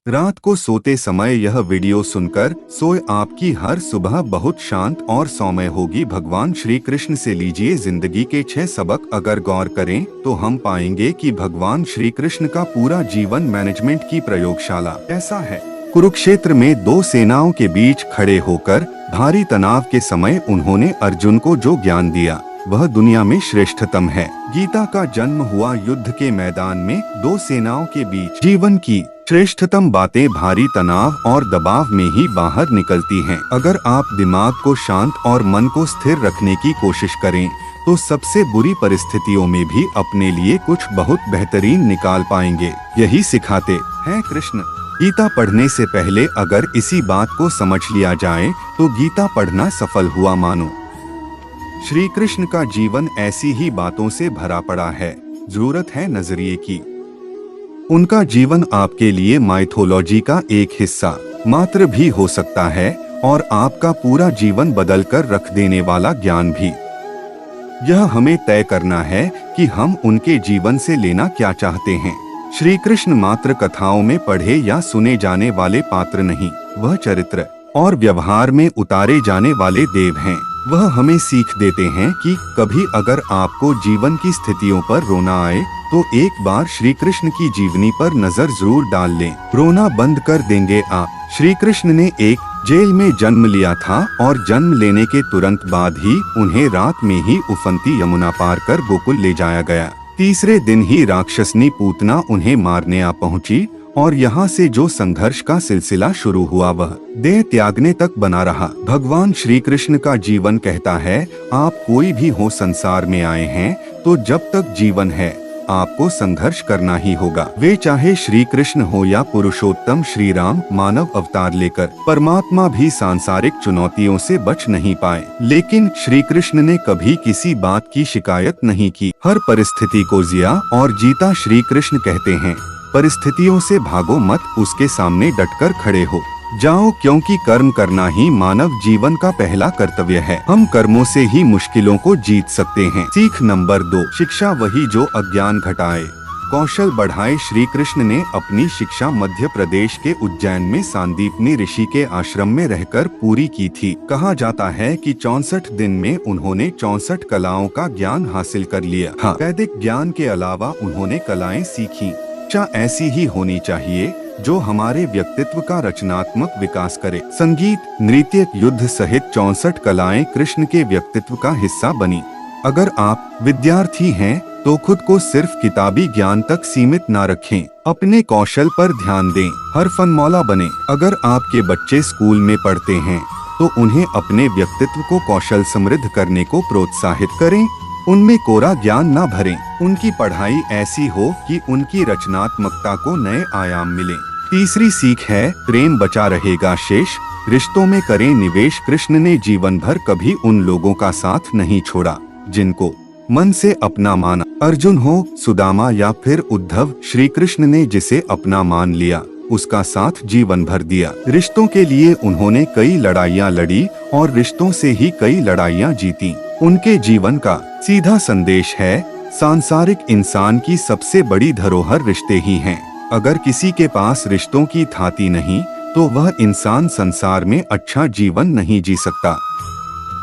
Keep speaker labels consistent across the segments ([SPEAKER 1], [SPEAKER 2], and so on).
[SPEAKER 1] रात को सोते समय यह वीडियो सुनकर सोए आपकी हर सुबह बहुत शांत और सौम्य होगी। भगवान श्री कृष्ण से लीजिए जिंदगी के 6 सबक। अगर गौर करें तो हम पाएंगे कि भगवान श्री कृष्ण का पूरा जीवन मैनेजमेंट की प्रयोगशाला ऐसा है। कुरुक्षेत्र में 2 सेनाओं के बीच खड़े होकर भारी तनाव के समय उन्होंने अर्जुन को जो ज्ञान दिया वह दुनिया में श्रेष्ठतम है। गीता का जन्म हुआ युद्ध के मैदान में 2 सेनाओं के बीच। जीवन की श्रेष्ठतम बातें भारी तनाव और दबाव में ही बाहर निकलती हैं। अगर आप दिमाग को शांत और मन को स्थिर रखने की कोशिश करें तो सबसे बुरी परिस्थितियों में भी अपने लिए कुछ बहुत बेहतरीन निकाल पाएंगे। यही सिखाते हैं कृष्ण। गीता पढ़ने से पहले अगर इसी बात को समझ लिया जाए तो गीता पढ़ना सफल हुआ मानो। श्री कृष्ण का जीवन ऐसी ही बातों से भरा पड़ा है। जरूरत है नजरिए की। उनका जीवन आपके लिए माइथोलॉजी का एक हिस्सा मात्र भी हो सकता है और आपका पूरा जीवन बदल कर रख देने वाला ज्ञान भी। यह हमें तय करना है कि हम उनके जीवन से लेना क्या चाहते हैं। श्री कृष्ण मात्र कथाओं में पढ़े या सुने जाने वाले पात्र नहीं, वह चरित्र और व्यवहार में उतारे जाने वाले देव हैं। वह हमें सीख देते हैं कि कभी अगर आपको जीवन की स्थितियों पर रोना आए तो एक बार श्री कृष्ण की जीवनी पर नजर जरूर डाल लें। रोना बंद कर देंगे आप। श्री कृष्ण ने एक जेल में जन्म लिया था और जन्म लेने के तुरंत बाद ही उन्हें रात में ही उफनती यमुना पार कर गोकुल ले जाया गया। तीसरे दिन ही राक्षसनी पूतना उन्हें मारने आ पहुंची और यहाँ से जो संघर्ष का सिलसिला शुरू हुआ वह देह त्यागने तक बना रहा। भगवान श्री कृष्ण का जीवन कहता है आप कोई भी हो संसार में आए हैं तो जब तक जीवन है आपको संघर्ष करना ही होगा। वे चाहे श्री कृष्ण हो या पुरुषोत्तम श्री राम मानव अवतार लेकर। परमात्मा भी सांसारिक चुनौतियों से बच नहीं पाए, लेकिन श्री कृष्ण ने कभी किसी बात की शिकायत नहीं की। हर परिस्थिति को जिया और जीता। श्री कृष्ण कहते हैं परिस्थितियों से भागो मत, उसके सामने डटकर खड़े हो जाओ, क्योंकि कर्म करना ही मानव जीवन का पहला कर्तव्य है। हम कर्मों से ही मुश्किलों को जीत सकते हैं। सीख नंबर 2, शिक्षा वही जो अज्ञान घटाए कौशल बढ़ाए। श्री कृष्ण ने अपनी शिक्षा मध्य प्रदेश के उज्जैन में सांदीपनी ऋषि के आश्रम में रहकर पूरी की थी। कहा जाता है कि 64 दिन में उन्होंने 64 कलाओं का ज्ञान हासिल कर लिया। वैदिक ज्ञान के अलावा उन्होंने कलाएं सीखी। शिक्षा ऐसी ही होनी चाहिए जो हमारे व्यक्तित्व का रचनात्मक विकास करे। संगीत, नृत्य, युद्ध सहित 64 कलाएं कृष्ण के व्यक्तित्व का हिस्सा बनी। अगर आप विद्यार्थी हैं तो खुद को सिर्फ किताबी ज्ञान तक सीमित न रखें, अपने कौशल पर ध्यान दें, हर फनमौला बने। अगर आपके बच्चे स्कूल में पढ़ते हैं तो उन्हें अपने व्यक्तित्व को कौशल समृद्ध करने को प्रोत्साहित करें। उनमें कोरा ज्ञान न भरें। उनकी पढ़ाई ऐसी हो कि उनकी रचनात्मकता को नए आयाम मिले। तीसरी सीख है प्रेम बचा रहेगा शेष, रिश्तों में करें निवेश। कृष्ण ने जीवन भर कभी उन लोगों का साथ नहीं छोड़ा जिनको मन से अपना माना। अर्जुन हो, सुदामा या फिर उद्धव, श्री कृष्ण ने जिसे अपना मान लिया उसका साथ जीवन भर दिया। रिश्तों के लिए उन्होंने कई लड़ाइयाँ लड़ी और रिश्तों से ही कई लड़ाइयाँ जीती। उनके जीवन का सीधा संदेश है सांसारिक इंसान की सबसे बड़ी धरोहर रिश्ते ही हैं। अगर किसी के पास रिश्तों की थाती नहीं तो वह इंसान संसार में अच्छा जीवन नहीं जी सकता।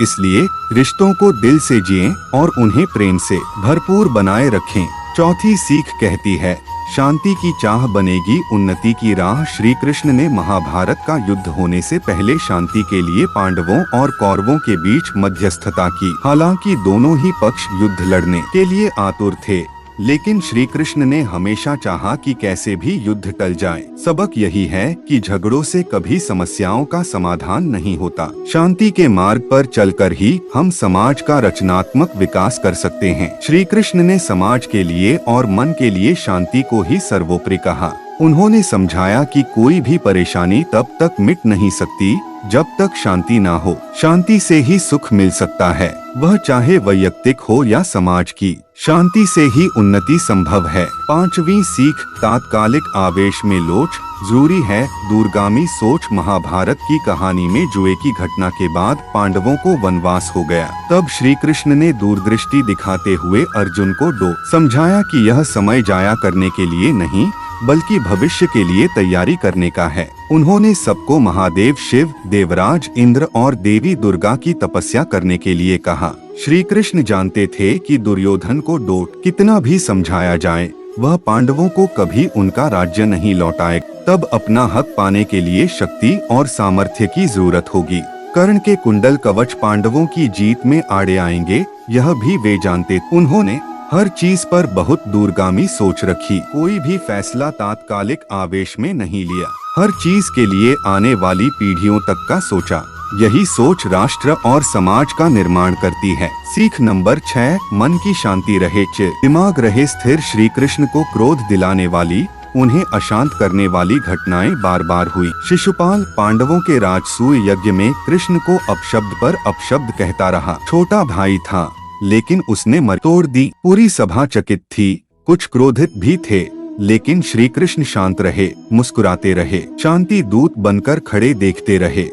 [SPEAKER 1] इसलिए रिश्तों को दिल से जिएं और उन्हें प्रेम से भरपूर बनाए रखें। चौथी सीख कहती है शांति की चाह बनेगी उन्नति की राह। श्री कृष्ण ने महाभारत का युद्ध होने से पहले शांति के लिए पांडवों और कौरवों के बीच मध्यस्थता की। हालांकि दोनों ही पक्ष युद्ध लड़ने के लिए आतुर थे, लेकिन श्री कृष्ण ने हमेशा चाहा कि कैसे भी युद्ध टल जाए। सबक यही है कि झगड़ों से कभी समस्याओं का समाधान नहीं होता। शांति के मार्ग पर चलकर ही हम समाज का रचनात्मक विकास कर सकते हैं। श्री कृष्ण ने समाज के लिए और मन के लिए शांति को ही सर्वोपरि कहा। उन्होंने समझाया कि कोई भी परेशानी तब तक मिट नहीं सकती जब तक शांति ना हो। शांति से ही सुख मिल सकता है, वह चाहे वैयक्तिक हो या समाज की। शांति से ही उन्नति संभव है। पांचवी सीख तात्कालिक आवेश में लोच जरूरी है दूरगामी सोच। महाभारत की कहानी में जुए की घटना के बाद पांडवों को वनवास हो गया। तब श्री कृष्ण ने दूरदृष्टि दिखाते हुए अर्जुन को समझाया कि यह समय जाया करने के लिए नहीं बल्कि भविष्य के लिए तैयारी करने का है। उन्होंने सबको महादेव शिव, देवराज इंद्र और देवी दुर्गा की तपस्या करने के लिए कहा। श्री कृष्ण जानते थे कि दुर्योधन को डोट कितना भी समझाया जाए, वह पांडवों को कभी उनका राज्य नहीं लौटाए। तब अपना हक पाने के लिए शक्ति और सामर्थ्य की जरूरत होगी। कर्ण के कुंडल कवच पांडवों की जीत में आड़े आएंगे, यह भी वे जानते। उन्होंने हर चीज पर बहुत दूरगामी सोच रखी। कोई भी फैसला तात्कालिक आवेश में नहीं लिया। हर चीज के लिए आने वाली पीढ़ियों तक का सोचा। यही सोच राष्ट्र और समाज का निर्माण करती है। सीख नंबर 6, मन की शांति रहे, दिमाग रहे स्थिर। श्री कृष्ण को क्रोध दिलाने वाली, उन्हें अशांत करने वाली घटनाएं बार बार हुई। शिशुपाल पांडवों के राजसूय यज्ञ में कृष्ण को अपशब्द पर अपशब्द कहता रहा। छोटा भाई था, लेकिन उसने मर तोड़ दी। पूरी सभा चकित थी, कुछ क्रोधित भी थे, लेकिन श्री कृष्ण शांत रहे, मुस्कुराते रहे, शांति दूत बनकर खड़े देखते रहे।